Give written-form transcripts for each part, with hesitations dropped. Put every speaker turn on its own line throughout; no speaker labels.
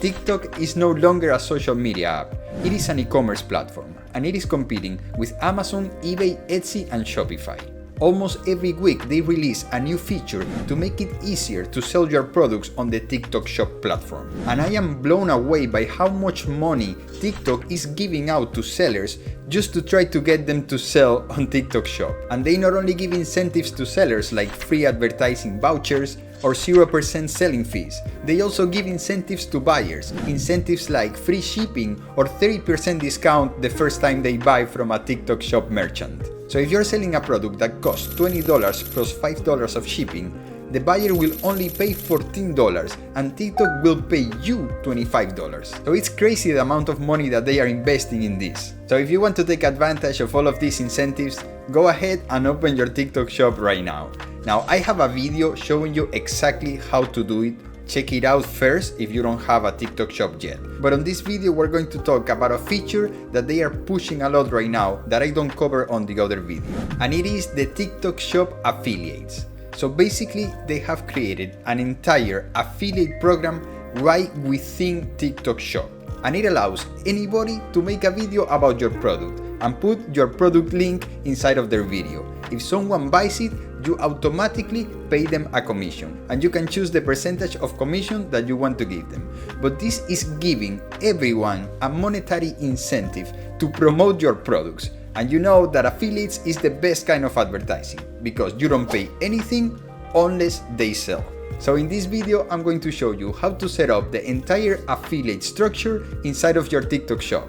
TikTok is no longer a social media app. It is an e-commerce platform, and it is competing with Amazon, eBay, Etsy, and Shopify. Almost every week they release a new feature to make it easier to sell your products on the TikTok Shop platform. And I am blown away by how much money TikTok is giving out to sellers just to try to get them to sell on TikTok Shop. And they not only give incentives to sellers like free advertising vouchers or 0% selling fees, they also give incentives to buyers, incentives like free shipping or 30% discount the first time they buy from a TikTok Shop merchant. So if you're selling a product that costs $20 plus $5 of shipping, the buyer will only pay $14 and TikTok will pay you $25. So it's crazy the amount of money that they are investing in this. So if you want to take advantage of all of these incentives, go ahead and open your TikTok shop right now. Now I have a video showing you exactly how to do it. Check it out first if you don't have a TikTok shop yet. But on this video we're going to talk about a feature that they are pushing a lot right now that I don't cover on the other video. And it is the TikTok shop affiliates. So basically they have created an entire affiliate program right within TikTok shop. And it allows anybody to make a video about your product and put your product link inside of their video. If someone buys it, you automatically pay them a commission, and you can choose the percentage of commission that you want to give them. But this is giving everyone a monetary incentive to promote your products. And you know that affiliates is the best kind of advertising because you don't pay anything unless they sell. So in this video, I'm going to show you how to set up the entire affiliate structure inside of your TikTok shop.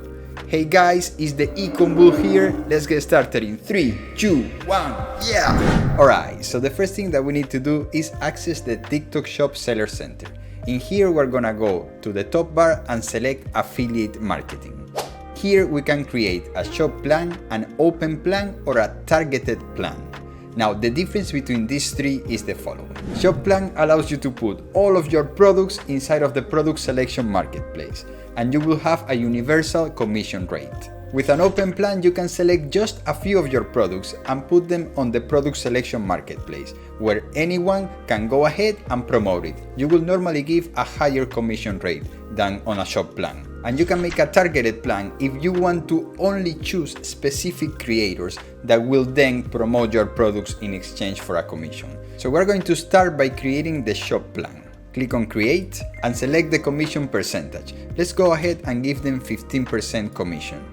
Hey guys, it's the Ecom Bull here. Let's get started in 3, 2, 1, yeah! Alright, so the first thing that we need to do is access the TikTok Shop Seller Center. In here, we're gonna go to the top bar and select Affiliate Marketing. Here we can create a shop plan, an open plan, or a targeted plan. Now, the difference between these three is the following. Shop plan allows you to put all of your products inside of the product selection marketplace, and you will have a universal commission rate. With an open plan, you can select just a few of your products and put them on the product selection marketplace, where anyone can go ahead and promote it. You will normally give a higher commission rate than on a shop plan. And you can make a targeted plan if you want to only choose specific creators that will then promote your products in exchange for a commission. So we're going to start by creating the shop plan. Click on create and select the commission percentage. Let's go ahead and give them 15% commission.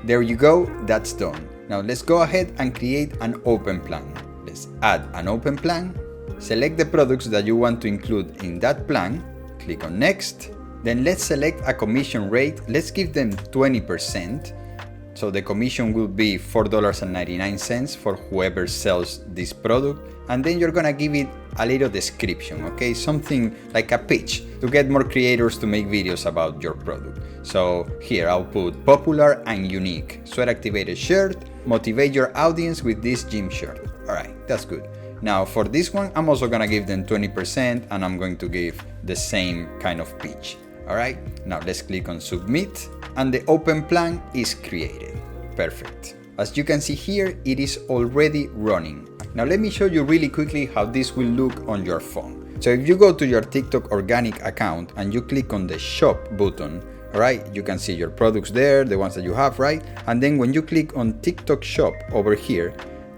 There you go, that's done. Now let's go ahead and create an open plan. Let's add an open plan. Select the products that you want to include in that plan. Click on next. Then let's select a commission rate. Let's give them 20%. So the commission will be $4.99 for whoever sells this product. And then you're gonna give it a little description, okay? Something like a pitch to get more creators to make videos about your product. So here I'll put popular and unique sweat activated shirt, motivate your audience with this gym shirt. All right, that's good. Now for this one, I'm also gonna give them 20% and I'm going to give the same kind of pitch. All right, now let's click on submit and the open plan is created. Perfect. As you can see here, it is already running. Now let me show you really quickly how this will look on your phone. So if you go to your TikTok organic account and you click on the shop button, all right, you can see your products there, the ones that you have, right? And then when you click on TikTok shop over here,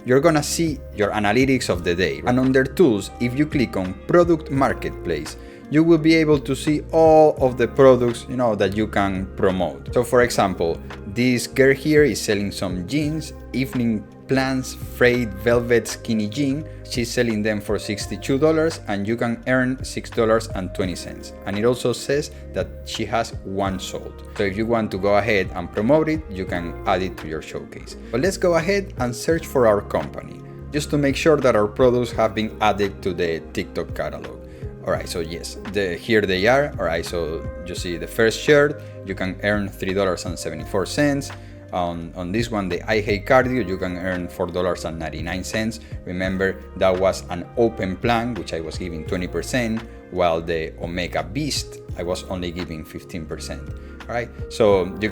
you're gonna see your analytics of the day. And under tools, if you click on product marketplace, you will be able to see all of the products, that you can promote. So for example, this girl here is selling some jeans, evening plans, frayed velvet skinny jean. She's selling them for $62 and you can earn $6.20. And it also says that she has one sold. So if you want to go ahead and promote it, you can add it to your showcase. But let's go ahead and search for our company, just to make sure that our products have been added to the TikTok catalog. Alright, so yes, here they are. Alright, so you see the first shirt, you can earn $3.74. On this one, the I Hate Cardio, you can earn $4.99. Remember, that was an open plan, which I was giving 20%, while the Omega Beast, I was only giving 15%. Alright, so you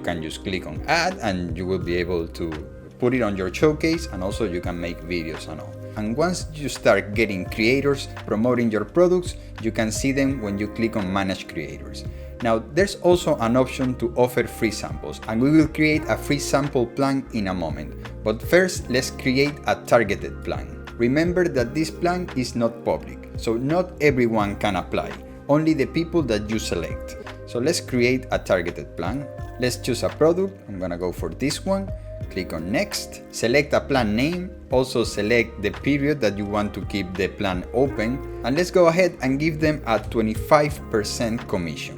can just click on add and you will be able to put it on your showcase, and also you can make videos and all. And once you start getting creators promoting your products, you can see them when you click on manage creators. Now there's also an option to offer free samples, and we will create a free sample plan in a moment. But first, let's create a targeted plan. Remember that this plan is not public, so not everyone can apply, only the people that you select. So let's create a targeted plan. Let's choose a product. I'm gonna go for this one. Click on next, select a plan name, also select the period that you want to keep the plan open, and let's go ahead and give them a 25% commission.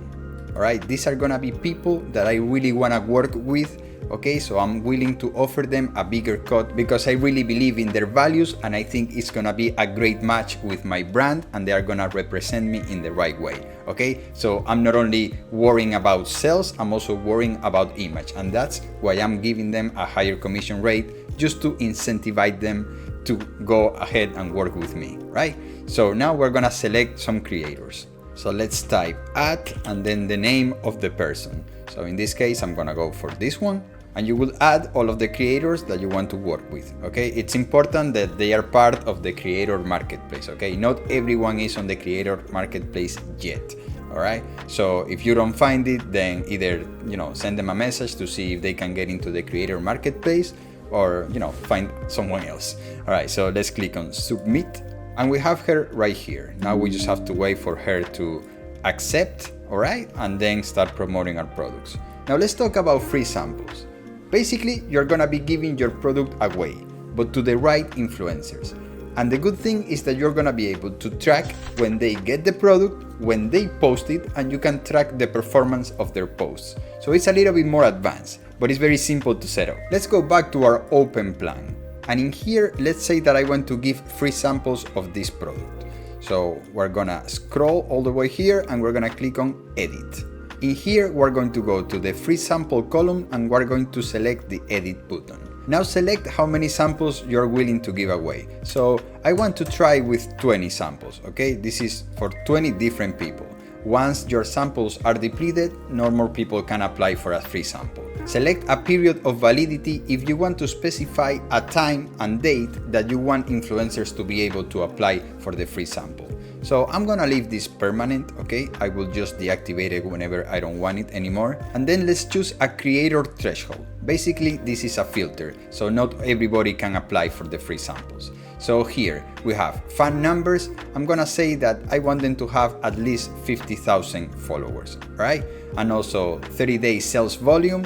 Alright, these are gonna be people that I really wanna work with. Okay, so I'm willing to offer them a bigger cut because I really believe in their values, and I think it's gonna be a great match with my brand, and they are gonna represent me in the right way. Okay, so I'm not only worrying about sales, I'm also worrying about image, and that's why I'm giving them a higher commission rate, just to incentivize them to go ahead and work with me, right? So now we're gonna select some creators. So let's type at and then the name of the person. So in this case, I'm gonna go for this one. And you will add all of the creators that you want to work with. Okay, it's important that they are part of the creator marketplace. Okay, not everyone is on the creator marketplace yet. All right, so if you don't find it, then either send them a message to see if they can get into the creator marketplace, or find someone else. All right, so let's click on submit, and we have her right here. Now we just have to wait for her to accept. All right, and then start promoting our products. Now let's talk about free samples. Basically, you're gonna be giving your product away, but to the right influencers. And the good thing is that you're gonna be able to track when they get the product, when they post it, and you can track the performance of their posts. So it's a little bit more advanced, but it's very simple to set up. Let's go back to our open plan. And in here, let's say that I want to give free samples of this product. So we're gonna scroll all the way here, and we're gonna click on edit. In here, we're going to go to the free sample column, and we're going to select the edit button. Now select how many samples you're willing to give away. So I want to try with 20 samples, okay? This is for 20 different people. Once your samples are depleted, no more people can apply for a free sample. Select a period of validity if you want to specify a time and date that you want influencers to be able to apply for the free sample. So I'm gonna leave this permanent, okay? I will just deactivate it whenever I don't want it anymore. And then let's choose a creator threshold. Basically, this is a filter, so not everybody can apply for the free samples. So here we have fan numbers. I'm gonna say that I want them to have at least 50,000 followers, right? And also 30-day sales volume.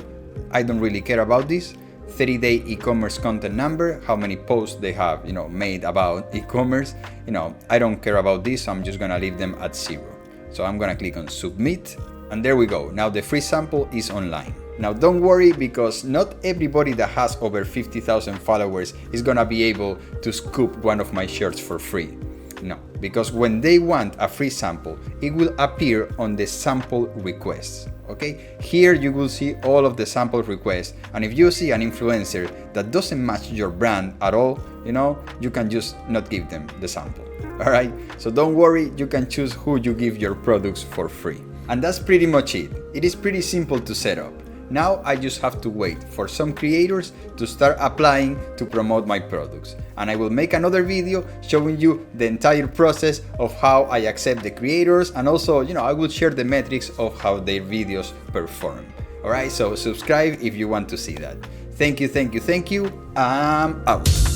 I don't really care about this. 30-day e-commerce content number, how many posts they have, made about e-commerce. I don't care about this, so I'm just gonna leave them at 0. So I'm gonna click on submit, and there we go. Now the free sample is online. Now don't worry, because not everybody that has over 50,000 followers is gonna be able to scoop one of my shirts for free. No, because when they want a free sample, it will appear on the sample requests. Okay, here you will see all of the sample requests, and if you see an influencer that doesn't match your brand at all, you can just not give them the sample. All right, so don't worry, you can choose who you give your products for free. And that's pretty much it. It is pretty simple to set up. Now I just have to wait for some creators to start applying to promote my products. And I will make another video showing you the entire process of how I accept the creators, and also, I will share the metrics of how their videos perform. Alright, so subscribe if you want to see that. Thank you. I'm out.